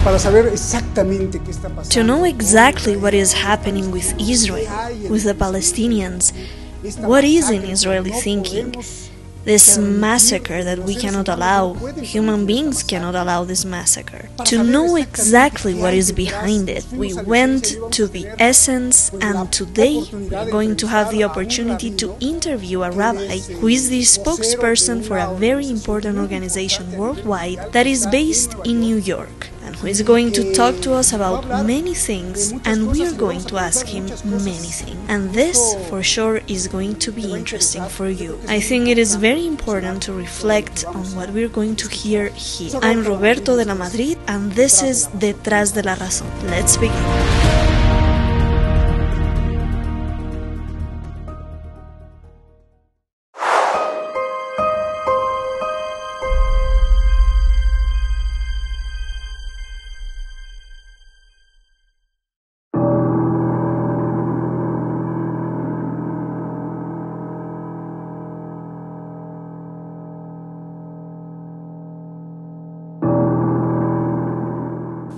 para saber exactamente qué está pasando. To know exactly what is happening with Israel, with the Palestinians, what is in Israeli thinking, this massacre that we cannot allow, human beings cannot allow this massacre. To know exactly what is behind it, we went to the essence, and today we're going to have the opportunity to interview a rabbi who is the spokesperson for a very important organization worldwide that is based in New York, and who is going to talk to us about many things, and we are going to ask him many things. And this, for sure, is going to be interesting for you. I think it is very important to reflect on what we're going to hear here. I'm Roberto de la Madrid, and this is Detrás de la Razón. Let's begin.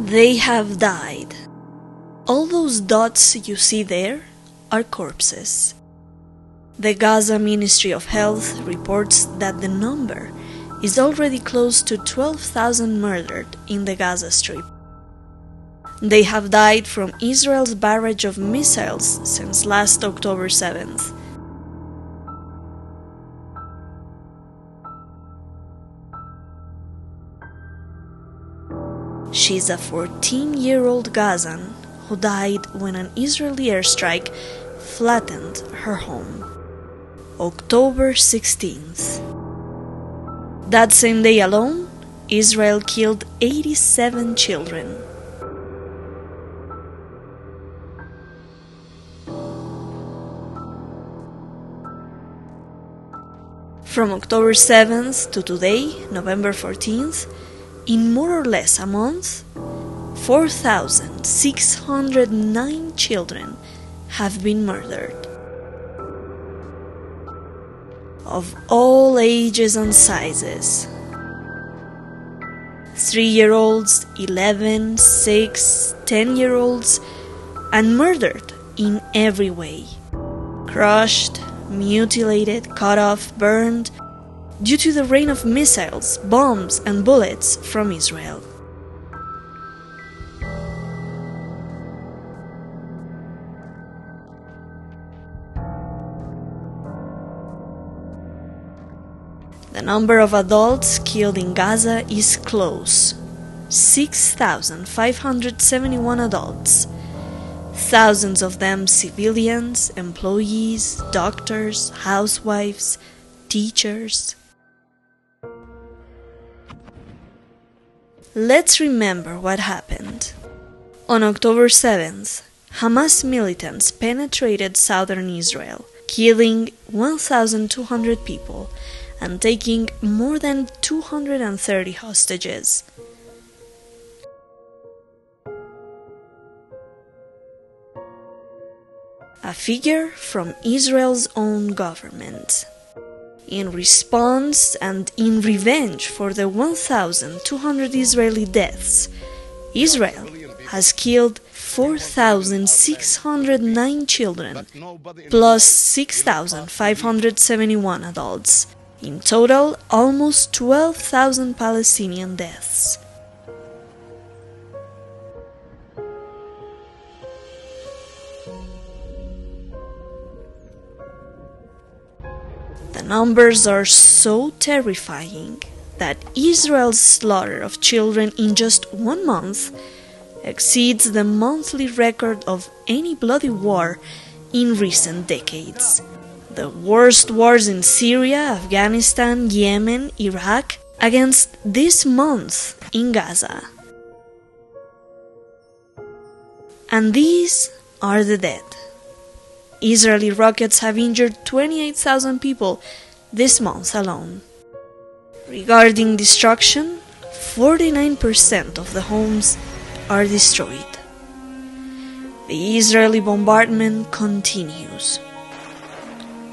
They have died. All those dots you see there are corpses. The Gaza Ministry of Health reports that the number is already close to 12,000 murdered in the Gaza Strip. They have died from Israel's barrage of missiles since last October 7th. She's a 14-year-old Gazan who died when an Israeli airstrike flattened her home. October 16th. That same day alone, Israel killed 87 children. From October 7th to today, November 14th, in more or less a month, 4,609 children have been murdered. Of all ages and sizes. 3-year-olds, 11, 6, 10-year-olds, and murdered in every way. Crushed, mutilated, cut off, burned, due to the rain of missiles, bombs, and bullets from Israel. The number of adults killed in Gaza is close: 6,571 adults, thousands of them civilians, employees, doctors, housewives, teachers. Let's remember what happened. On October 7th, Hamas militants penetrated southern Israel, killing 1,200 people and taking more than 230 hostages. A figure from Israel's own government. In response and in revenge for the 1,200 Israeli deaths, Israel has killed 4,609 children, plus 6,571 adults. In total, almost 12,000 Palestinian deaths. The numbers are so terrifying that Israel's slaughter of children in just 1 month exceeds the monthly record of any bloody war in recent decades. The worst wars in Syria, Afghanistan, Yemen, Iraq, against this month in Gaza. And these are the dead. Israeli rockets have injured 28,000 people this month alone. Regarding destruction, 49% of the homes are destroyed. The Israeli bombardment continues.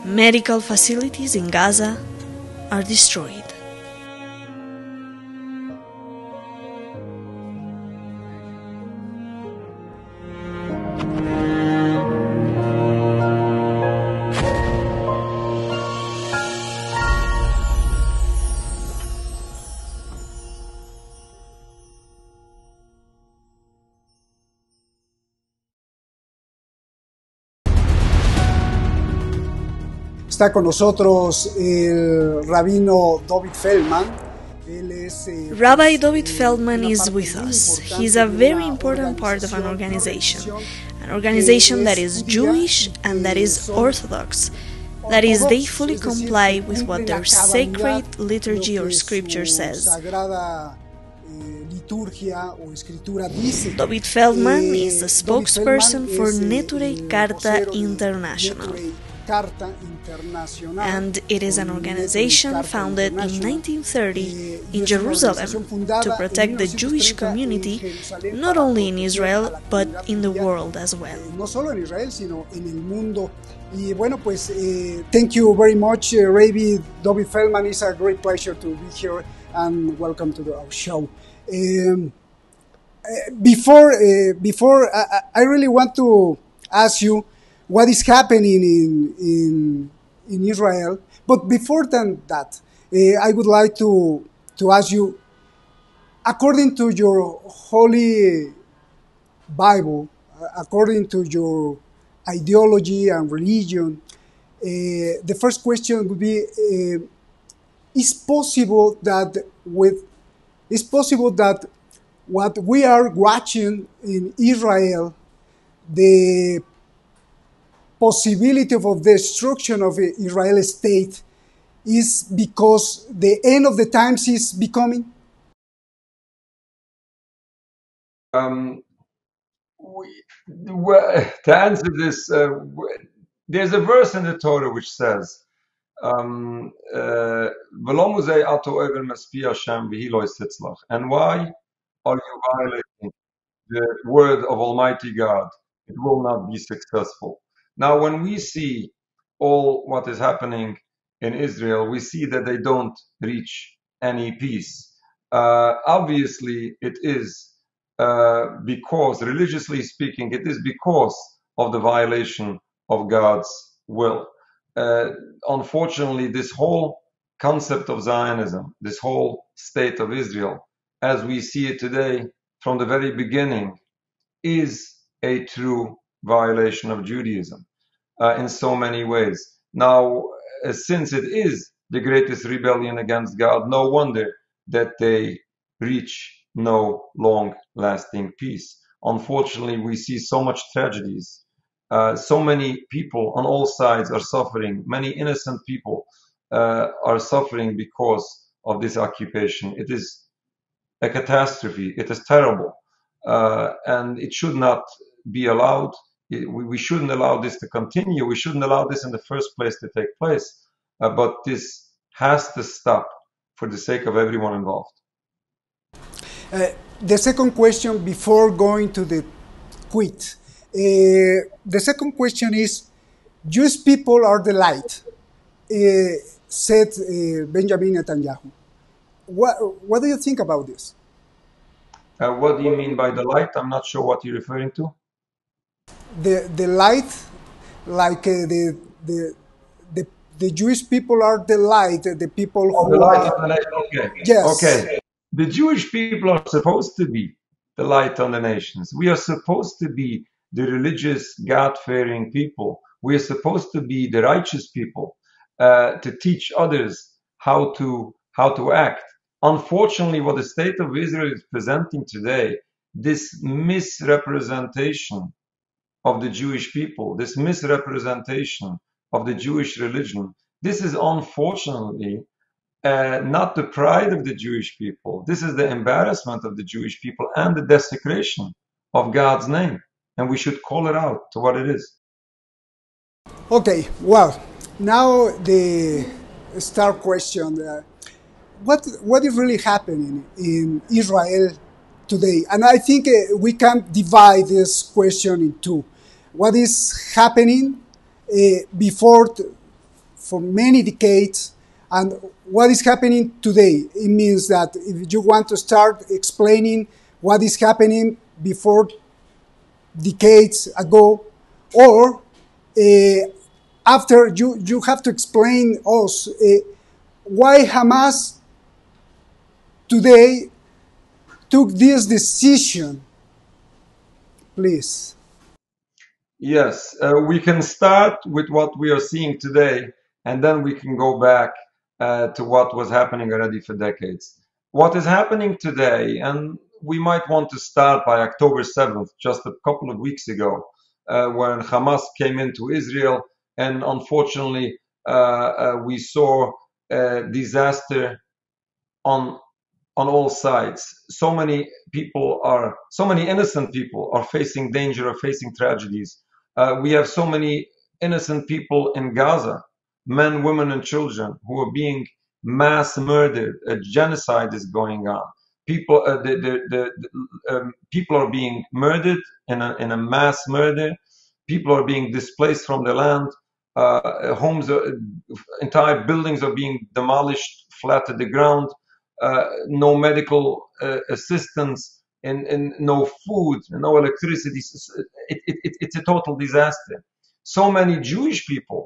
Medical facilities in Gaza are destroyed. está con nosotros el Rabino David Feldman. Rabbi David Feldman is with us. He's a very important part of an organization that is Jewish and that is Orthodox. That is, they fully comply with what their sacred liturgy or scripture says. David Feldman is the spokesperson for Neturei Carta International, and it is an organization founded in 1930 in Jerusalem to protect the Jewish community, not only in Israel, but in the world as well. Y bueno, pues, thank you very much, Rabbi David Feldman. It's a great pleasure to be here, and welcome to our show. Before I really want to ask you what is happening in Israel. But before that, I would like to ask you, according to your Holy Bible, according to your ideology and religion, the first question would be: Is possible that what we are watching in Israel, the possibility of the destruction of the Israeli state, is because the end of the times is becoming? To answer this, there's a verse in the Torah which says, and why are you violating the word of Almighty God? It will not be successful. Now, when we see all what is happening in Israel, we see that they don't reach any peace. Obviously, it is because, religiously speaking, it is because of the violation of God's will. Unfortunately, this whole concept of Zionism, this whole state of Israel, as we see it today from the very beginning, is a true violation of Judaism in so many ways. Now, since it is the greatest rebellion against God, no wonder that they reach no long-lasting peace. Unfortunately, we see so much tragedies. So many people on all sides are suffering. Many innocent people are suffering because of this occupation. It is a catastrophe. It is terrible. And it should not be allowed. We shouldn't allow this to continue. We shouldn't allow this in the first place to take place. But this has to stop for the sake of everyone involved. The second question, before going to the quit, the second question is: Jewish people are the light, said Benjamin Netanyahu. What do you think about this? What do you mean by the light? I'm not sure what you're referring to. The light, like the Jewish people are the light, the people who the light of the nation. Okay. Yes. Okay. The Jewish people are supposed to be the light on the nations. We are supposed to be the religious, God-fearing people. We are supposed to be the righteous people, to teach others how to act. Unfortunately, what the state of Israel is presenting today, this misrepresentation of the Jewish people, this misrepresentation of the Jewish religion, this is unfortunately not the pride of the Jewish people. This is the embarrassment of the Jewish people and the desecration of God's name. And we should call it out to what it is. Okay, well, now the star question. What is really happening in Israel today? And I think we can divide this question in two. What is happening for many decades, and what is happening today? It means that if you want to start explaining what is happening before decades ago, or after, you have to explain us why Hamas today took this decision, please. Yes, we can start with what we are seeing today and then we can go back to what was happening already for decades. What is happening today, and we might want to start by October 7th, just a couple of weeks ago, when Hamas came into Israel, and unfortunately we saw disaster on all sides. So many innocent people are facing danger, are facing tragedies. We have so many innocent people in Gaza, men, women, and children, who are being mass murdered. A genocide is going on. People, people are being murdered in a mass murder. People are being displaced from their land. Homes, entire buildings are being demolished, flat to the ground. No medical assistance, and no food, no electricity. It's a total disaster. So many Jewish people,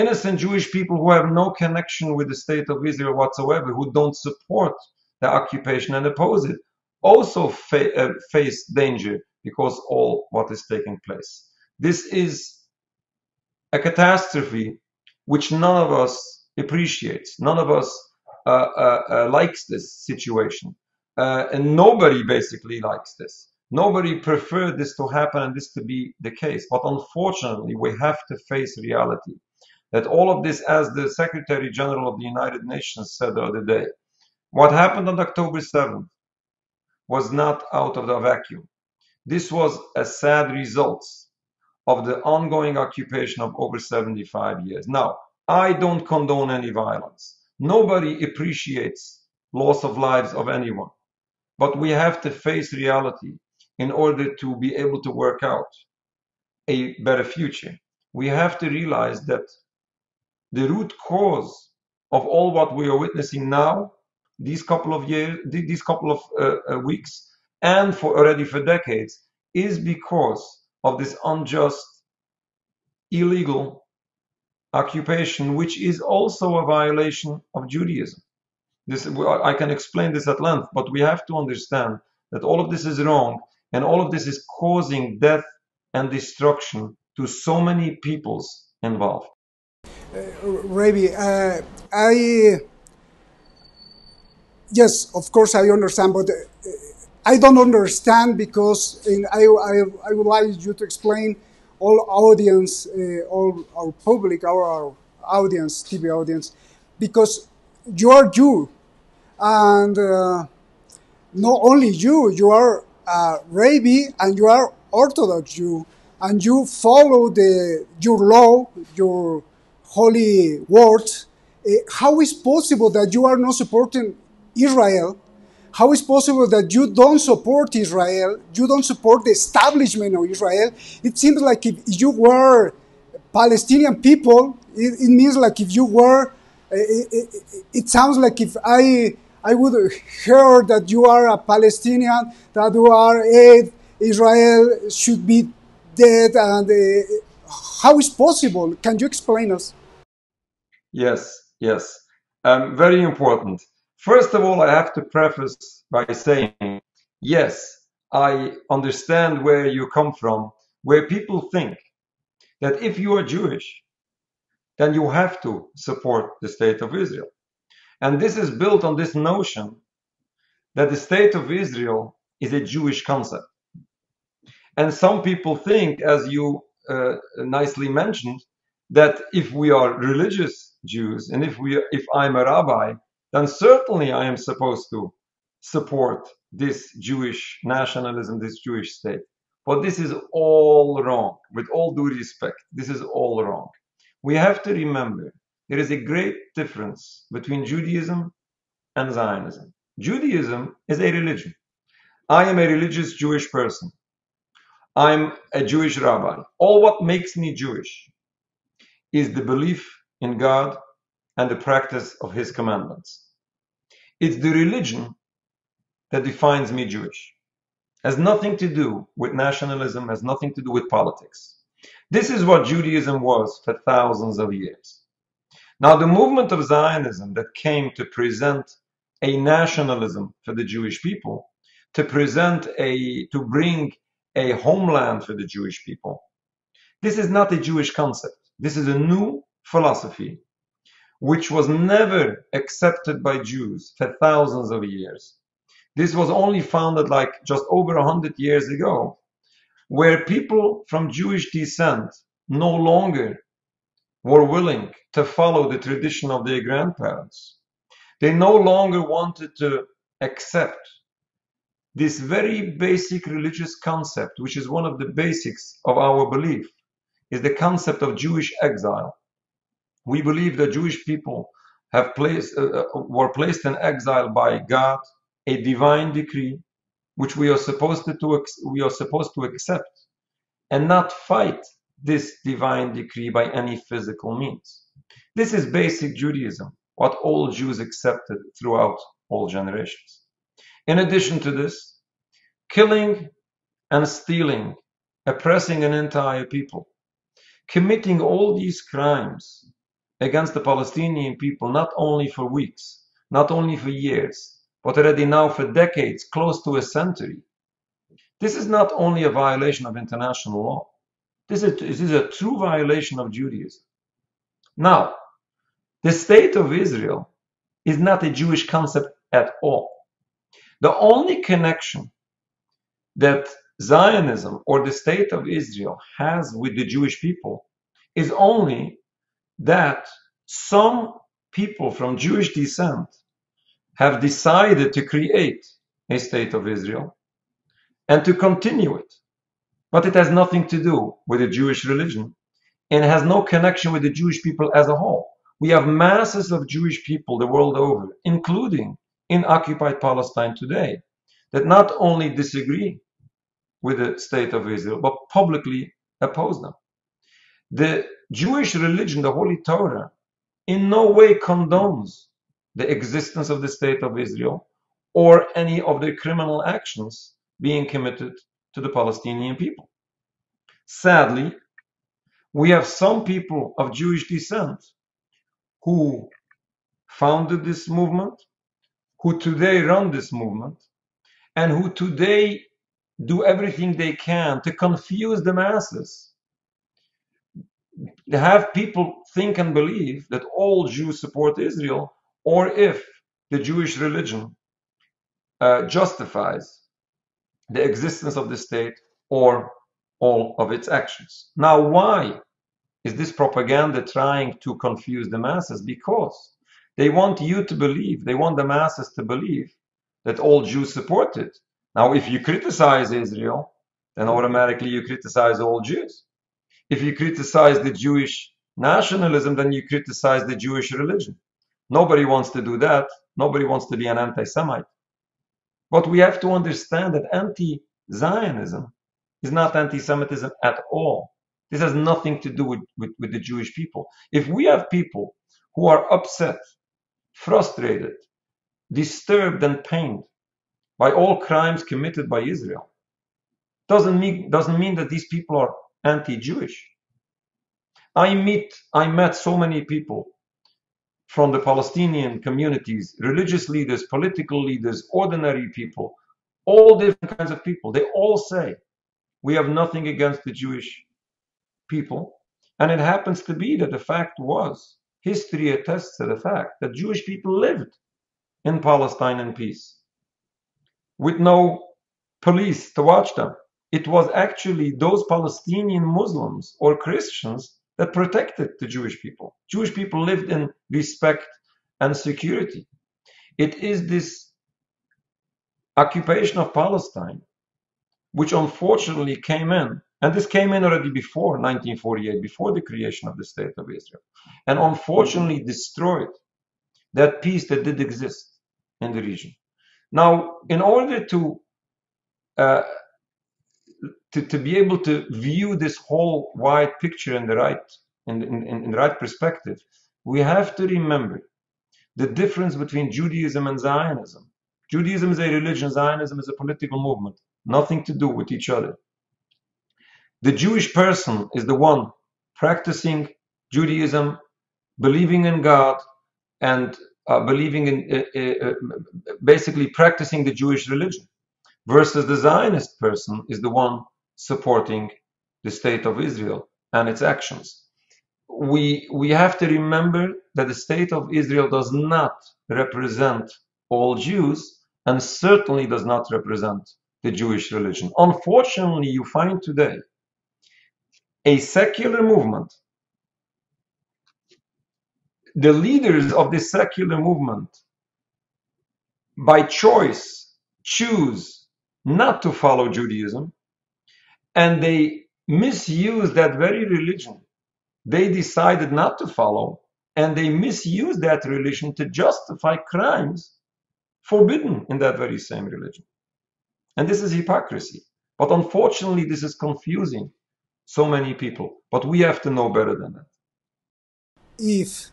innocent Jewish people who have no connection with the state of Israel whatsoever, who don't support the occupation and oppose it, also face danger because all what is taking place. This is a catastrophe which none of us appreciates. None of us likes this situation. And nobody basically likes this. Nobody preferred this to happen and this to be the case. But unfortunately, we have to face reality that all of this, as the Secretary General of the United Nations said the other day, what happened on October 7th was not out of the vacuum. This was a sad result of the ongoing occupation of over 75 years. Now, I don't condone any violence. Nobody appreciates loss of lives of anyone. But we have to face reality in order to be able to work out a better future. We have to realize that the root cause of all what we are witnessing now, these couple of years, these couple of weeks, and already for decades, is because of this unjust, illegal occupation, which is also a violation of Judaism. I can explain this at length, but we have to understand that all of this is wrong, and all of this is causing death and destruction to so many peoples involved. Rabbi, yes, of course I understand, but I don't understand because I would like you to explain all audience, all our public, our audience, TV audience, because you are Jew, and not only you are a Rabbi and you are Orthodox Jew, and you follow your law, your holy word. How is possible that you are not supporting Israel? How is possible that you don't support Israel? You don't support the establishment of Israel? It seems like if you were Palestinian people, it means like if you were, it sounds like if I would hear that you are a Palestinian, that you are Israel should be dead, and how is possible? Can you explain us? Yes. Very important. First of all, I have to preface by saying, yes, I understand where you come from, where people think that if you are Jewish, then you have to support the state of Israel. And this is built on this notion that the state of Israel is a Jewish concept. And some people think, as you nicely mentioned, that if we are religious Jews, and if I'm a rabbi, then certainly I am supposed to support this Jewish nationalism, this Jewish state. But this is all wrong. With all due respect, this is all wrong. We have to remember there is a great difference between Judaism and Zionism. Judaism is a religion. I am a religious Jewish person. I'm a Jewish rabbi. All what makes me Jewish is the belief in God and the practice of His commandments. It's the religion that defines me Jewish. It has nothing to do with nationalism, has nothing to do with politics. This is what Judaism was for thousands of years. Now, the movement of Zionism that came to present a nationalism for the Jewish people, to bring a homeland for the Jewish people, this is not a Jewish concept. This is a new philosophy which was never accepted by Jews for thousands of years. This was only founded like just over 100 years ago, where people from Jewish descent no longer were willing to follow the tradition of their grandparents. They no longer wanted to accept this very basic religious concept, which is one of the basics of our belief, is the concept of Jewish exile. We believe that Jewish people were placed in exile by God, a divine decree, which we are supposed to accept and not fight this divine decree by any physical means. This is basic Judaism, what all Jews accepted throughout all generations. In addition to this, killing and stealing, oppressing an entire people, committing all these crimes against the Palestinian people, not only for weeks, not only for years, but already now for decades, close to a century. This is not only a violation of international law. This is a true violation of Judaism. Now, the state of Israel is not a Jewish concept at all. The only connection that Zionism or the state of Israel has with the Jewish people is only that some people from Jewish descent have decided to create a state of Israel and to continue it. But it has nothing to do with the Jewish religion and has no connection with the Jewish people as a whole. We have masses of Jewish people the world over, including in occupied Palestine today, that not only disagree with the state of Israel, but publicly oppose them. The Jewish religion, the Holy Torah, in no way condones the existence of the state of Israel or any of the criminal actions being committed to the Palestinian people. Sadly, we have some people of Jewish descent who founded this movement, who today run this movement, and who today do everything they can to confuse the masses. They have people think and believe that all Jews support Israel, or if the Jewish religion justifies the existence of the state or all of its actions. Now, why is this propaganda trying to confuse the masses? Because they want you to believe, they want the masses to believe that all Jews support it. Now, if you criticize Israel, then automatically you criticize all Jews. If you criticize the Jewish nationalism, then you criticize the Jewish religion. Nobody wants to do that. Nobody wants to be an anti-Semite. But we have to understand that anti-Zionism is not anti-Semitism at all. This has nothing to do with the Jewish people. If we have people who are upset, frustrated, disturbed, and pained by all crimes committed by Israel, doesn't mean that these people are anti-Jewish. I met so many people from the Palestinian communities, religious leaders, political leaders, ordinary people, all different kinds of people. They all say, we have nothing against the Jewish people. And it happens to be that the fact was, history attests to the fact that Jewish people lived in Palestine in peace, with no police to watch them. It was actually those Palestinian Muslims or Christians that protected the Jewish people. Jewish people lived in respect and security. It is this occupation of Palestine, which unfortunately came in, and this came in already before 1948, before the creation of the State of Israel, and unfortunately destroyed that peace that did exist in the region. Now, in order to be able to view this whole wide picture in the right perspective, we have to remember the difference between Judaism and Zionism. Judaism is a religion, Zionism is a political movement, nothing to do with each other. The Jewish person is the one practicing Judaism, believing in God, and believing in basically practicing the Jewish religion, versus the Zionist person is the one supporting the state of Israel and its actions. we have to remember that the state of Israel does not represent all Jews and certainly does not represent the Jewish religion. Unfortunately, you find today a secular movement. The leaders of this secular movement, by choice, choose not to follow Judaism, and they misuse that very religion they decided not to follow, and they misuse that religion to justify crimes forbidden in that very same religion. And this is hypocrisy. But unfortunately, this is confusing so many people. But we have to know better than that. If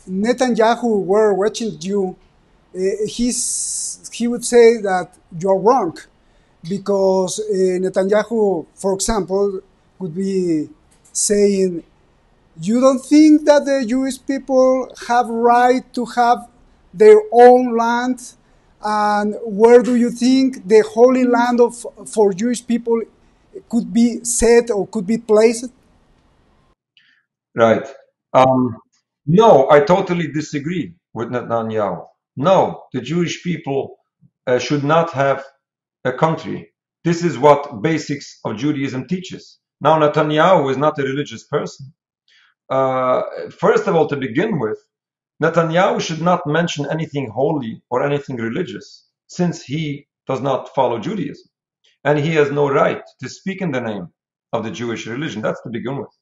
Netanyahu were watching you, he would say that you're wrong, because Netanyahu, for example, would be saying, you don't think that the Jewish people have right to have their own land? And where do you think the holy land for Jewish people could be set or could be placed? Right. No, I totally disagree with Netanyahu. No, the Jewish people should not have a country. This is what basics of Judaism teaches. Now, Netanyahu is not a religious person. First of all, to begin with, Netanyahu should not mention anything holy or anything religious, since he does not follow Judaism. And he has no right to speak in the name of the Jewish religion. That's to begin with.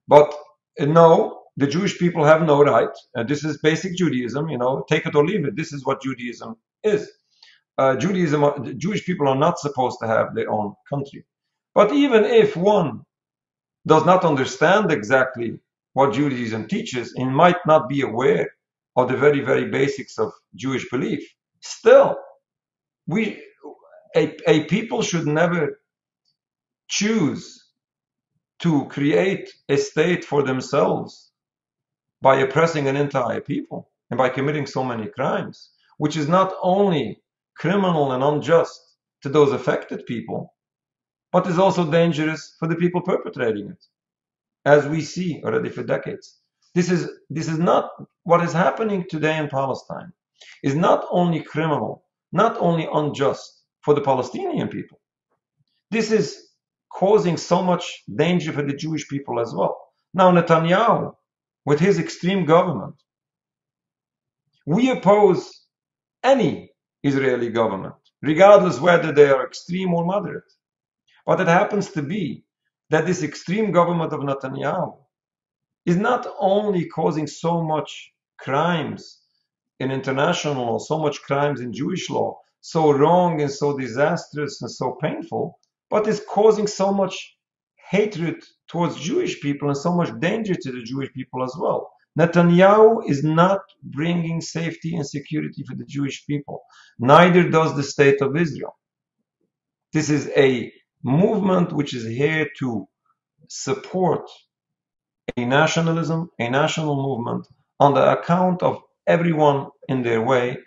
But no, the Jewish people have no right. This is basic Judaism, take it or leave it. This is what Judaism is. Jewish people are not supposed to have their own country. But even if one does not understand exactly what Judaism teaches and might not be aware of the very, very basics of Jewish belief, still, a people should never choose to create a state for themselves by oppressing an entire people and by committing so many crimes, which is not only criminal and unjust to those affected people, but is also dangerous for the people perpetrating it, as we see already for decades. This is not what is happening today in Palestine. Is not only criminal, not only unjust for the Palestinian people. This is causing so much danger for the Jewish people as well. Now, Netanyahu, with his extreme government, we oppose any Israeli government, regardless whether they are extreme or moderate. But it happens to be that this extreme government of Netanyahu is not only causing so much crimes in international law, so much crimes in Jewish law, so wrong and so disastrous and so painful, but is causing so much hatred towards Jewish people and so much danger to the Jewish people as well. Netanyahu is not bringing safety and security for the Jewish people. Neither does the state of Israel. This is a movement which is here to support a nationalism, a national movement on the account of everyone in their way.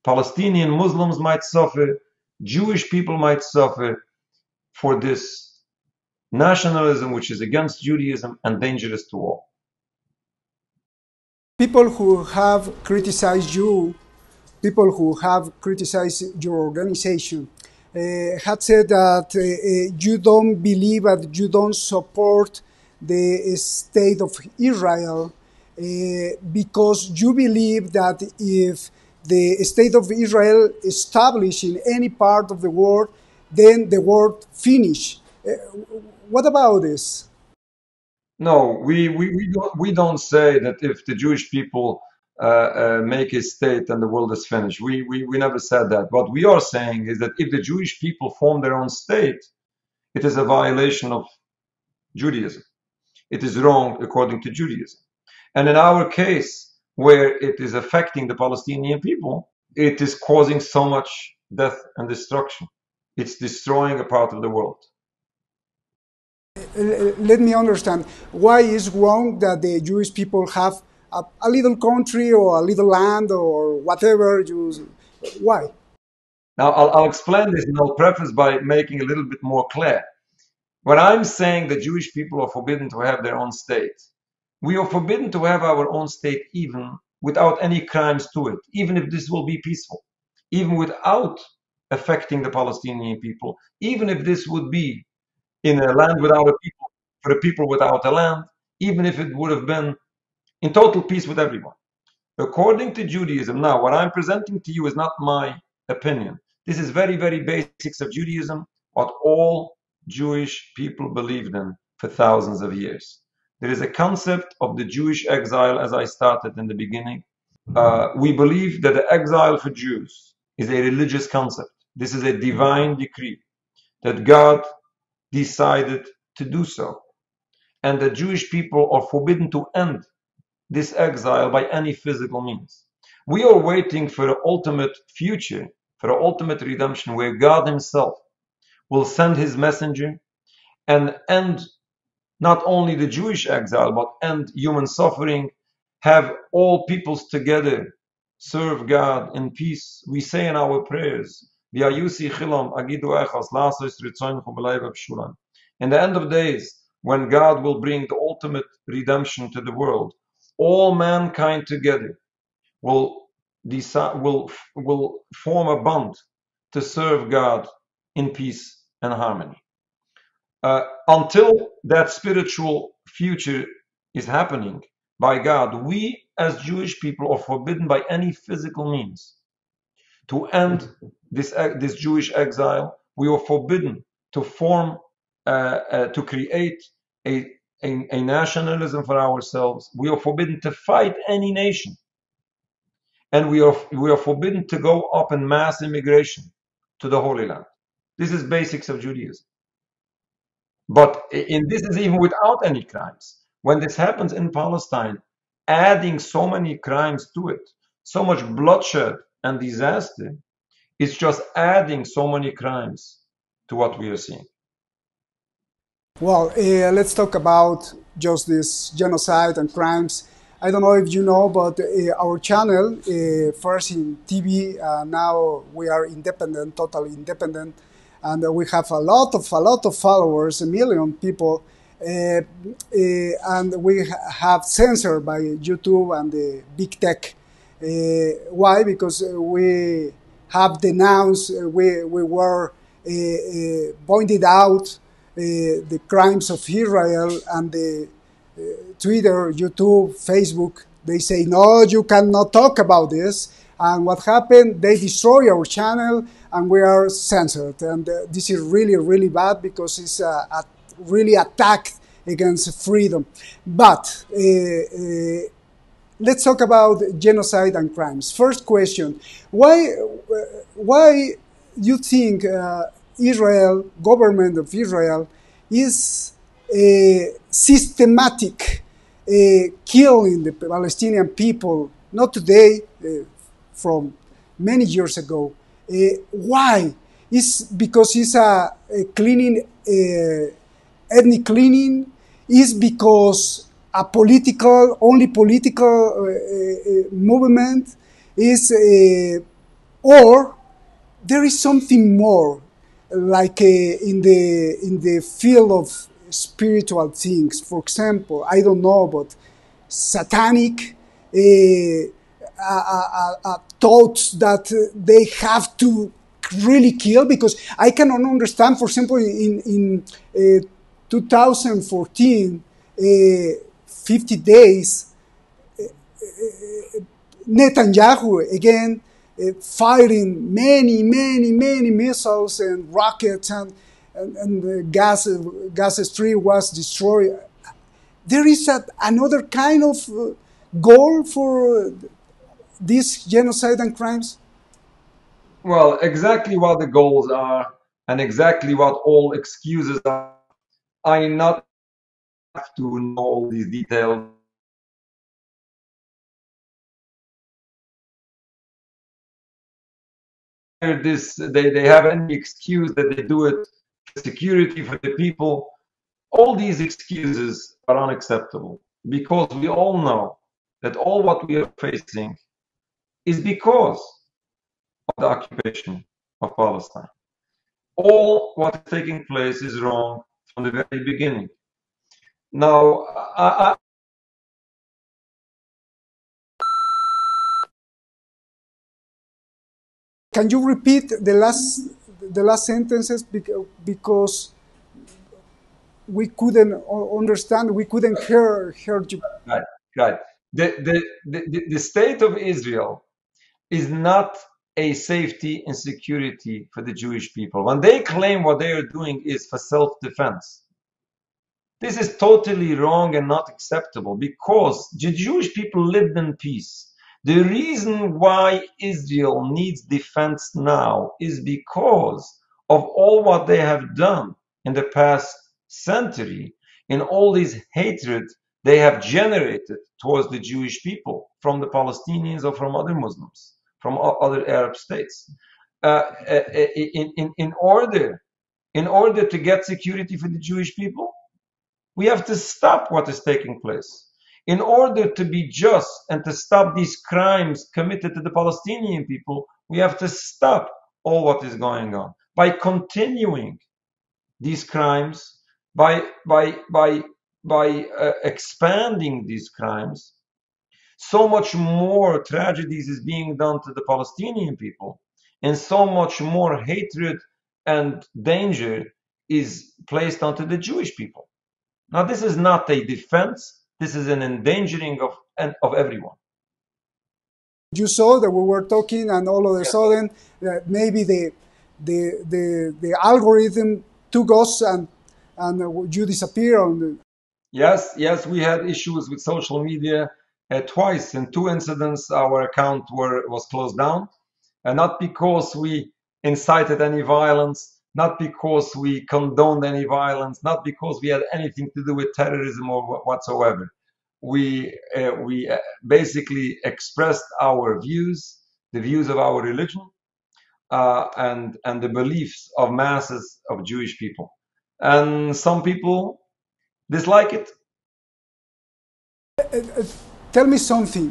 Palestinian Muslims might suffer, Jewish people might suffer for this nationalism which is against Judaism and dangerous to all. People who have criticized you, people who have criticized your organization, had said that you don't believe that you don't support the state of Israel because you believe that if the state of Israel established in any part of the world, then the world finished. What about this? No, we don't say that if the Jewish people make a state and the world is finished. We never said that. What we are saying is that if the Jewish people form their own state, it is a violation of Judaism. It is wrong according to Judaism. And in our case, where it is affecting the Palestinian people, it is causing so much death and destruction. It's destroying a part of the world. Let me understand. Why is wrong that the Jewish people have a little country or a little land or whatever? Why? Now, I'll explain this and I'll preface by making a little bit more clear. When I'm saying that Jewish people are forbidden to have their own state, we are forbidden to have our own state even without any crimes to it, even if this will be peaceful, even without affecting the Palestinian people, even if this would be in a land without a people, for a people without a land, even if it would have been in total peace with everyone. According to Judaism, now what I'm presenting to you is not my opinion. This is very, very basics of Judaism, what all Jewish people believed in for thousands of years. There is a concept of the Jewish exile, as I started in the beginning. We believe that the exile for Jews is a religious concept. This is a divine decree that God decided to do so. And the Jewish people are forbidden to end this exile by any physical means. We are waiting for the ultimate future, for the ultimate redemption, where God Himself will send His messenger and end not only the Jewish exile, but end human suffering, have all peoples together serve God in peace. We say in our prayers, in the end of days, when God will bring the ultimate redemption to the world, all mankind together will form a bond to serve God in peace and harmony. Until that spiritual future is happening by God, we as Jewish people are forbidden by any physical means to end this Jewish exile. We are forbidden to form, to create a nationalism for ourselves. We are forbidden to fight any nation, and we are forbidden to go up in mass immigration to the Holy Land. This is basics of Judaism. But this is even without any crimes. When this happens in Palestine, adding so many crimes to it, so much bloodshed and disaster, it's just adding so many crimes to what we are seeing. Well, let's talk about just this genocide and crimes. I don't know if you know, but our channel, first in TV, now we are independent, totally independent, and we have a lot of followers, 1 million people, and we have censored by YouTube and the big tech. Why? Because we have denounced, we were pointed out the crimes of Israel, and the Twitter, YouTube, Facebook, they say, no, you cannot talk about this. And what happened? They destroy our channel and we are censored. And this is really, really bad because it's a really attack against freedom. But let's talk about genocide and crimes. First question, why you think Israel, government of Israel, is systematic killing the Palestinian people, not today, from many years ago. Why? It's because it's a cleaning, ethnic cleaning. Is because a only political movement is, or there is something more, like in the field of spiritual things. For example, I don't know, but satanic thoughts that they have to really kill. Because I cannot understand. For example, in 2014, 50 days, Netanyahu again firing many missiles and rockets, and the gas stream was destroyed. There is another kind of goal for these genocide and crimes? Well, exactly what the goals are and exactly what all excuses are, I not have to know all these details. They have any excuse that they do it for security for the people. All these excuses are unacceptable, because we all know that all what we are facing is because of the occupation of Palestine. All what is taking place is wrong from the very beginning. Now, can you repeat the last sentences because we couldn't understand, we couldn't hear you. Right, right. The state of Israel is not a safety and security for the Jewish people. When they claim what they are doing is for self-defense, this is totally wrong and not acceptable because the Jewish people lived in peace. The reason why Israel needs defense now is because of all what they have done in the past century, in all this hatred they have generated towards the Jewish people from the Palestinians or from other Muslims, from other Arab states. In order to get security for the Jewish people, we have to stop what is taking place. In order to be just and to stop these crimes committed to the Palestinian people, we have to stop all what is going on. By continuing these crimes, by expanding these crimes, so much more tragedies is being done to the Palestinian people, and so much more hatred and danger is placed onto the Jewish people. Now, this is not a defense. This is an endangering of everyone. You saw that we were talking, and all of a sudden, maybe the algorithm took us, and you disappear on the. Yes, we had issues with social media twice. In two incidents, our account was closed down, and not because we incited any violence, not because we condoned any violence, not because we had anything to do with terrorism or whatsoever. We basically expressed our views, the views of our religion, and the beliefs of masses of Jewish people. And some people dislike it. Tell me something.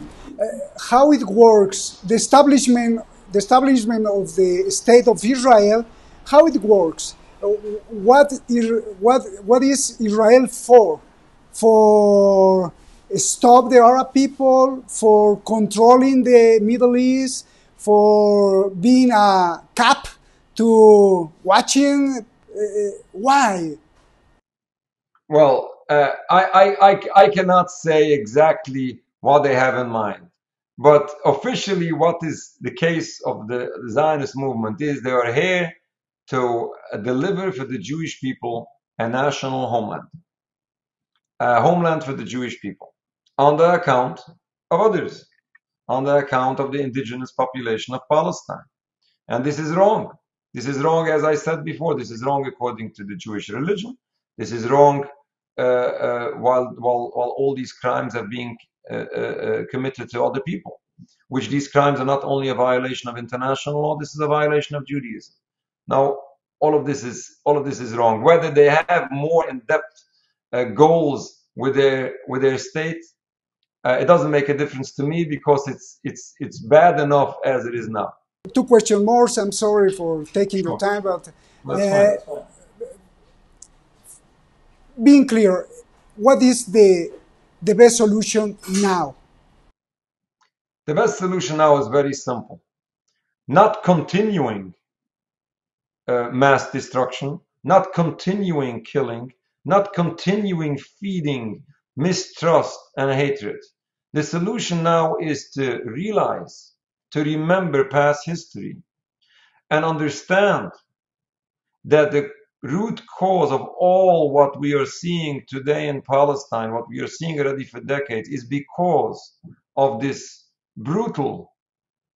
How it works? The establishment of the state of Israel. How it works? What is Israel for? For stop the Arab people? For controlling the Middle East? For being a cap to watching? Why? Well, I cannot say exactly what they have in mind, but officially, what is the case of the Zionist movement is they are here to deliver for the Jewish people a national homeland, a homeland for the Jewish people, on the account of others, on the account of the indigenous population of Palestine. And this is wrong. This is wrong, as I said before. This is wrong according to the Jewish religion. This is wrong while all these crimes are being committed to other people, which these crimes are not only a violation of international law, this is a violation of Judaism. Now, all of this is wrong. Whether they have more in-depth goals with their state, it doesn't make a difference to me because it's bad enough as it is now. Two question more. I'm sorry for taking your time, but That's fine. Being clear, what is the best solution now? The best solution now is very simple. Not continuing mass destruction, not continuing killing, not continuing feeding mistrust and hatred. The solution now is to realize, to remember past history, and understand that the root cause of all what we are seeing today in Palestine, what we are seeing already for decades, is because of this brutal,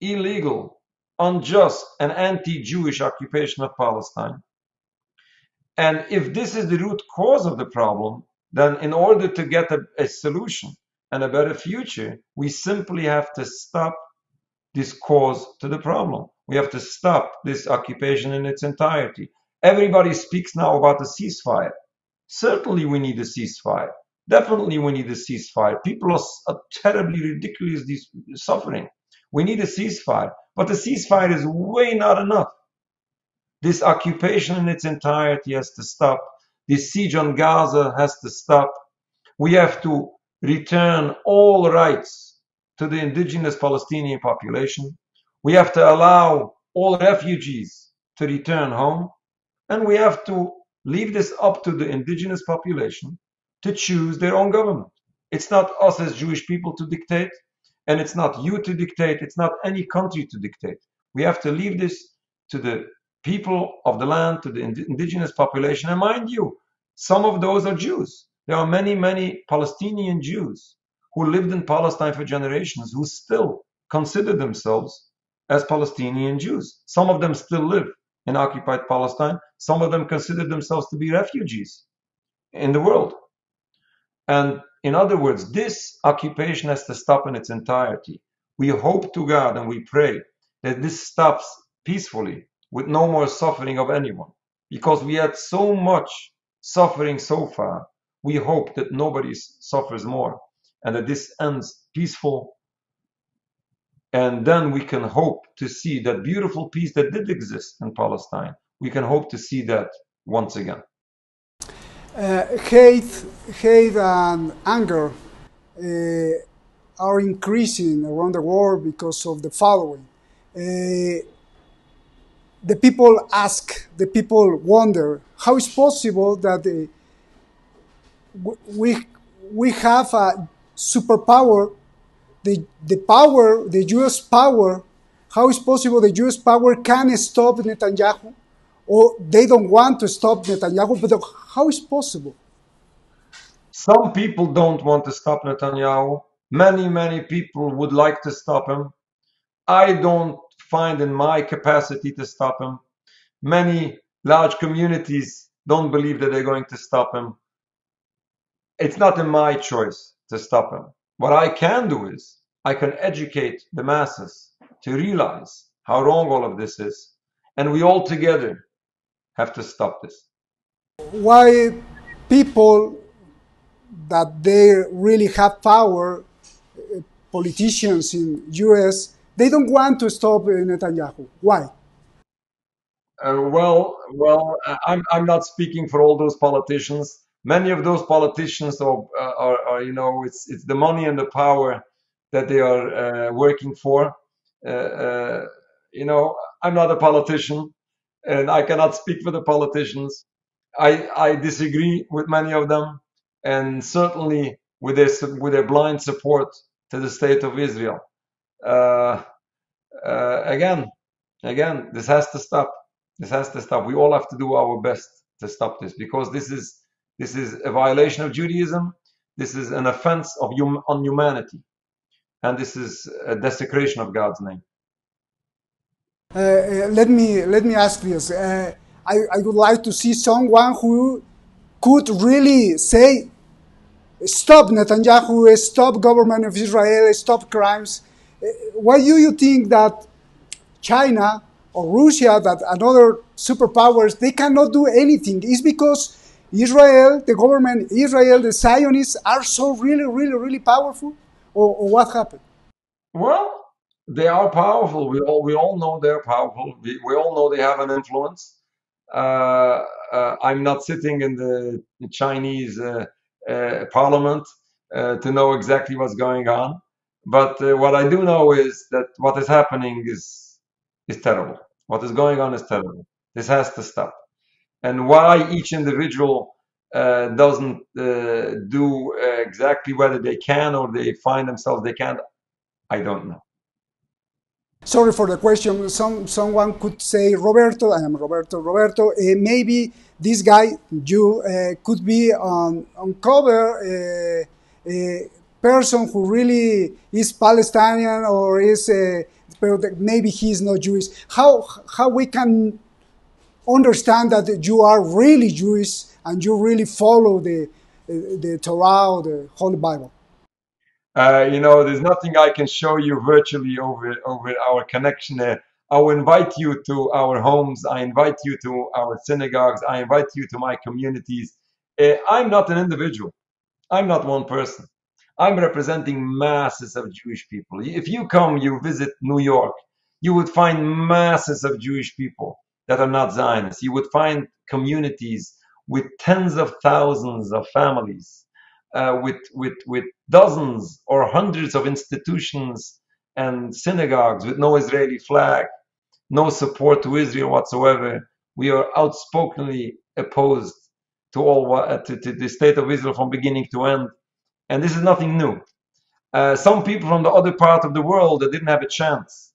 illegal, unjust, and anti-Jewish occupation of Palestine. And if this is the root cause of the problem, then in order to get a solution and a better future, we simply have to stop this cause to the problem. We have to stop this occupation in its entirety. Everybody speaks now about a ceasefire. Certainly we need a ceasefire. Definitely we need a ceasefire. People are terribly, ridiculously suffering. We need a ceasefire. But the ceasefire is way not enough. This occupation in its entirety has to stop. The siege on Gaza has to stop. We have to return all rights to the indigenous Palestinian population. We have to allow all refugees to return home. And we have to leave this up to the indigenous population to choose their own government. It's not us as Jewish people to dictate, and it's not you to dictate, it's not any country to dictate. We have to leave this to the people of the land, to the indigenous population. And mind you, some of those are Jews. There are many, many Palestinian Jews who lived in Palestine for generations who still consider themselves as Palestinian Jews. Some of them still live in occupied Palestine. Some of them consider themselves to be refugees in the world. And in other words, this occupation has to stop in its entirety. We hope to God and we pray that this stops peacefully with no more suffering of anyone. Because we had so much suffering so far, we hope that nobody suffers more and that this ends peaceful. And then we can hope to see that beautiful peace that did exist in Palestine. We can hope to see that once again. Hate and anger are increasing around the world because of the following. The people ask, the people wonder, how is possible that we have a superpower, the US power, how is possible the US power can stop Netanyahu? Or they don't want to stop Netanyahu, but how is possible? Some people don't want to stop Netanyahu. Many, many people would like to stop him. I don't find in my capacity to stop him. Many large communities don't believe that they're going to stop him. It's not in my choice to stop him. What I can do is I can educate the masses to realize how wrong all of this is, and we all together have to stop this. Why people that they really have power, politicians in US, they don't want to stop Netanyahu? Why? I'm not speaking for all those politicians. Many of those politicians are it's the money and the power that they are working for. I'm not a politician, and I cannot speak for the politicians. I disagree with many of them, and certainly with their blind support to the state of Israel. Again, this has to stop. This has to stop. We all have to do our best to stop this, because this is a violation of Judaism. This is an offense on humanity, and this is a desecration of God's name. Let me ask this. I would like to see someone who could really say, stop Netanyahu, stop government of Israel, stop crimes. Why do you think that China or Russia, that another superpowers, they cannot do anything? It's because Israel, the government, Israel, the Zionists are so really powerful? Or what happened? Well, they are powerful. We all know they're powerful. We all know they have an influence. I'm not sitting in the Chinese parliament to know exactly what's going on. But what I do know is that what is happening is terrible. What is going on is terrible. This has to stop. And why each individual doesn't do exactly whether they can or they find themselves they can't, I don't know. Sorry for the question. Someone could say, Roberto, I am Roberto. Roberto, maybe this guy, you, could be on cover a person who really is Palestinian or is, maybe he is not Jewish. How we can understand that you are really Jewish and you really follow the Torah or the Holy Bible? There's nothing I can show you virtually over our connection. I will invite you to our homes. I invite you to our synagogues. I invite you to my communities. I'm not an individual. I'm not one person. I'm representing masses of Jewish people. If you visit New York, you would find masses of Jewish people that are not Zionists. You would find communities with tens of thousands of families, with dozens or hundreds of institutions and synagogues with no Israeli flag, no support to Israel whatsoever. We are outspokenly opposed to to the state of Israel from beginning to end, and this is nothing new. Some people from the other part of the world that didn't have a chance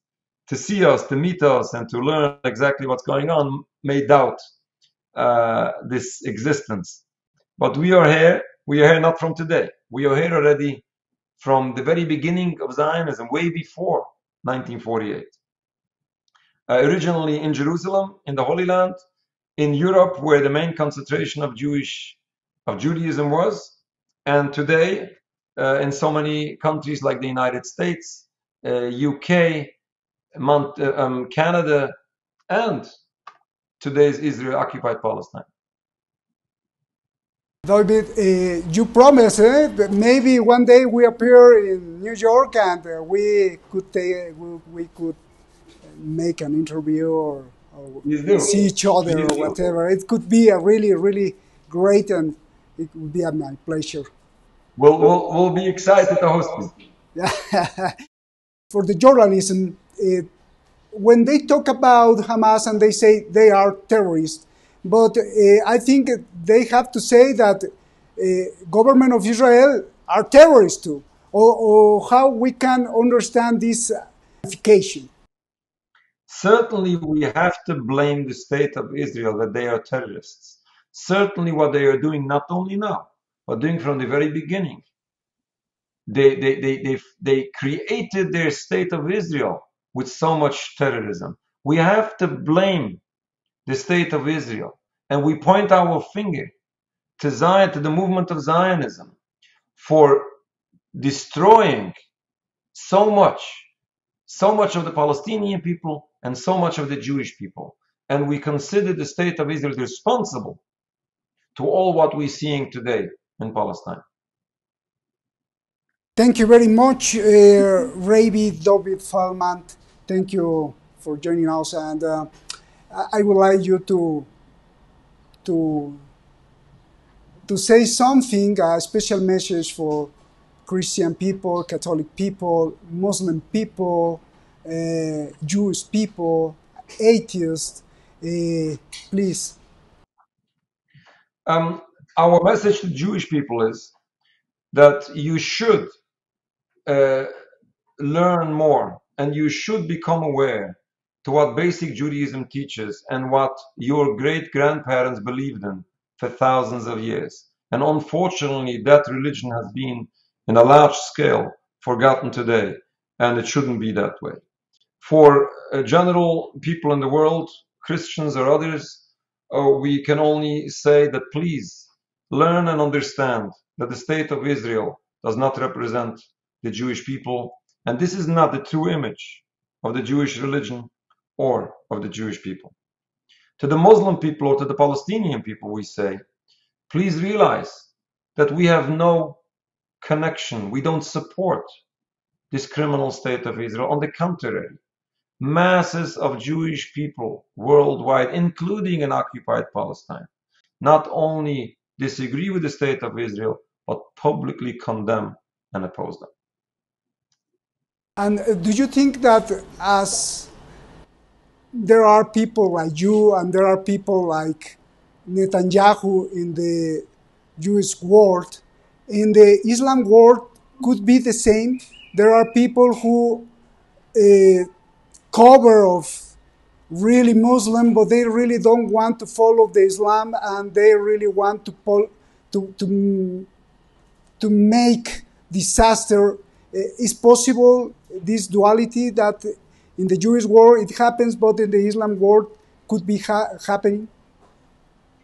to see us, to meet us, and to learn exactly what's going on may doubt this existence. But we are here. We are here not from today. We are here already from the very beginning of Zionism, way before 1948. Originally in Jerusalem, in the Holy Land, in Europe, where the main concentration of Judaism was, and today in so many countries like the United States, UK, Canada, and today's Israel-occupied Palestine. David, you promise, maybe one day we appear in New York and we could make an interview or see each other or whatever. It could be a really, really great, and it would be my pleasure. We'll be excited to host you. For the journalism, when they talk about Hamas and they say they are terrorists, but I think they have to say that government of Israel are terrorists too, or how we can understand this classification. Certainly, we have to blame the state of Israel that they are terrorists. Certainly, what they are doing, not only now, but doing from the very beginning. They created their state of Israel with so much terrorism. We have to blame the state of Israel, and we point our finger to Zion, to the movement of Zionism, for destroying so much of the Palestinian people and so much of the Jewish people. And we consider the state of Israel responsible to all what we're seeing today in Palestine. Thank you very much, Rabbi David Feldman. Thank you for joining us, and I would like you to say something, a special message for Christian people, Catholic people, Muslim people, Jewish people, atheists, please. Our message to Jewish people is that you should learn more, and you should become aware to what basic Judaism teaches and what your great-grandparents believed in for thousands of years. And unfortunately, that religion has been, in a large scale, forgotten today, and it shouldn't be that way. For general people in the world, Christians or others, we can only say that please learn and understand that the state of Israel does not represent the Jewish people, and this is not the true image of the Jewish religion or of the Jewish people. To the Muslim people or to the Palestinian people, we say, please realize that we have no connection. We don't support this criminal state of Israel. On the contrary, masses of Jewish people worldwide, including in occupied Palestine, not only disagree with the state of Israel, but publicly condemn and oppose them. And do you think that as there are people like you and there are people like Netanyahu in the Jewish world, in the Islam world could be the same? There are people who cover of really Muslim, but they really don't want to follow the Islam, and they really want to make disaster. Is possible this duality that in the Jewish world it happens, but in the Islam world could be happening?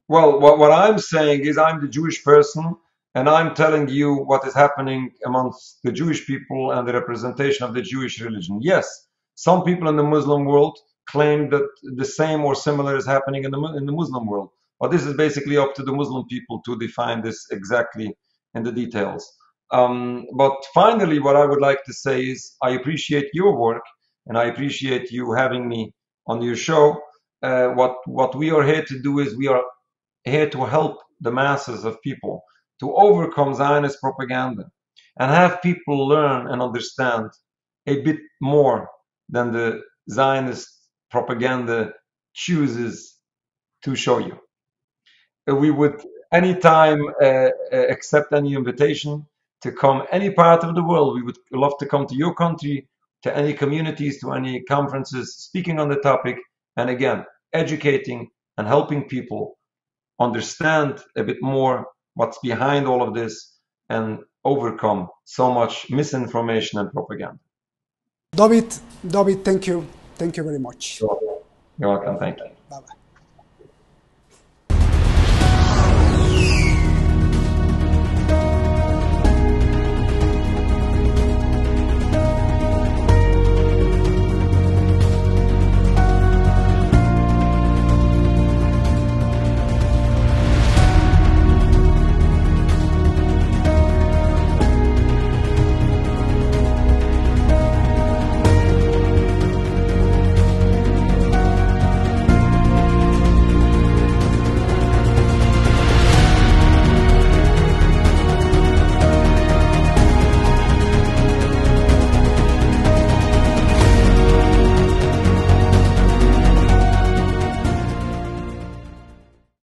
Well, what I'm saying is I'm the Jewish person, and I'm telling you what is happening amongst the Jewish people and the representation of the Jewish religion. Yes, some people in the Muslim world claim that the same or similar is happening in the Muslim world, but this is basically up to the Muslim people to define this exactly in the details. But finally, what I would like to say is I appreciate your work, and I appreciate you having me on your show. What we are here to do is we are here to help the masses of people to overcome Zionist propaganda and have people learn and understand a bit more than the Zionist propaganda chooses to show you. We would anytime accept any invitation to come any part of the world. We would love to come to your country, to any communities, to any conferences, speaking on the topic, and again, educating and helping people understand a bit more what's behind all of this and overcome so much misinformation and propaganda. David, thank you. Thank you very much. You're welcome. Thank you. Bye-bye.